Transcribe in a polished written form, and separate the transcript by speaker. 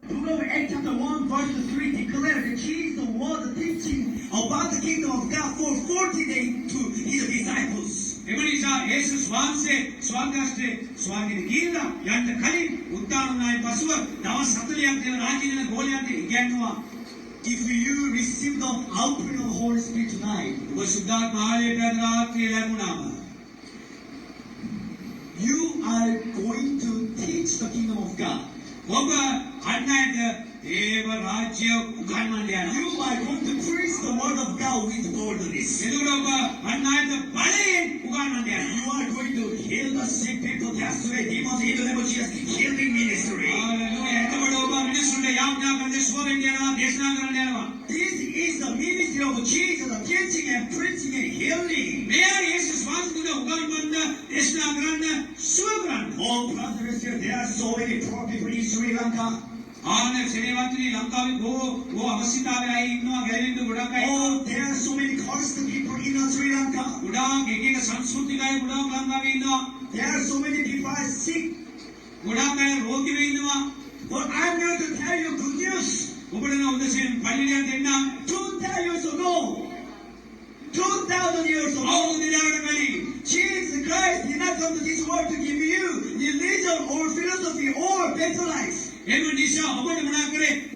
Speaker 1: Deuteronomy 8 chapter 1 verse 3 declares that Jesus was teaching about the kingdom of God for 40 days to his disciples.
Speaker 2: එමනිසා යේසුස් වහන්සේ ස්වර්ගස්ථේ ස්වර්ගෙට ගිහිල්ලා යන්න කලින් උත්තානනායි පසුව දවස් 40ක් දෙන රාජ්‍යන ගෝලයන්ට ඉගැන්නුවා.
Speaker 1: If you receive the outpouring of the Holy Spirit tonight,
Speaker 2: ඔබ සුද්ධාත්ම ආලේපය රාත්‍රියේ ලැබුණාම
Speaker 1: you are going to teach the kingdom of God.
Speaker 2: ඔබ අන්නයට දේව රාජ්‍ය උගන්වන්න යනවා.
Speaker 1: You are going to preach the word of God with boldness.
Speaker 2: එතකොට ඔබ අන්නයට බලයෙන් උගන්වන්න යනවා.
Speaker 1: You are going to heal the sick people, cast away demons in the name of Jesus. Healing ministry.
Speaker 2: Hallelujah. එතකොට ඔබ මිනිස්සුන්ට යාඥා කරන ස්වරෙන් යනවා, දේශනා කරන්න යනවා.
Speaker 1: This is the ministry of Jesus, the teaching and preaching and healing.
Speaker 2: මෙයා යේසුස් වහන්සේට උගන්වන්න, දේශනා කරන්න, සුව කරන්න.
Speaker 1: Oh, brothers, there are so many poor people in Sri Lanka.
Speaker 2: ආනේ සේවන්තනි ලංකාවේ බොහෝ අවශ්‍යතාවය අය ඉන්නවා, ගැලවෙන්න ගොඩක් අය.
Speaker 1: Oh, there are so many cursed people in Sri Lanka.
Speaker 2: ගොඩාක් එක එක සංස්කෘතික අය ගොඩාක් ලංකාවේ ඉන්නවා.
Speaker 1: There are so many people are sick.
Speaker 2: ගොඩාක් අය රෝගී වෙ ඉන්නවා.
Speaker 1: But I'm going to tell you good news.
Speaker 2: ඔබට නම් උදෙසින් පණිවිඩයක් දෙන්නම්.
Speaker 1: 2,000 years ago, 2,000 years ago,
Speaker 2: අවුරුදු 2000කට කලින්
Speaker 1: Jesus Christ did not come to this world to give you religion or philosophy or better life.
Speaker 2: එම නිසා ඔබට මොනා කරේ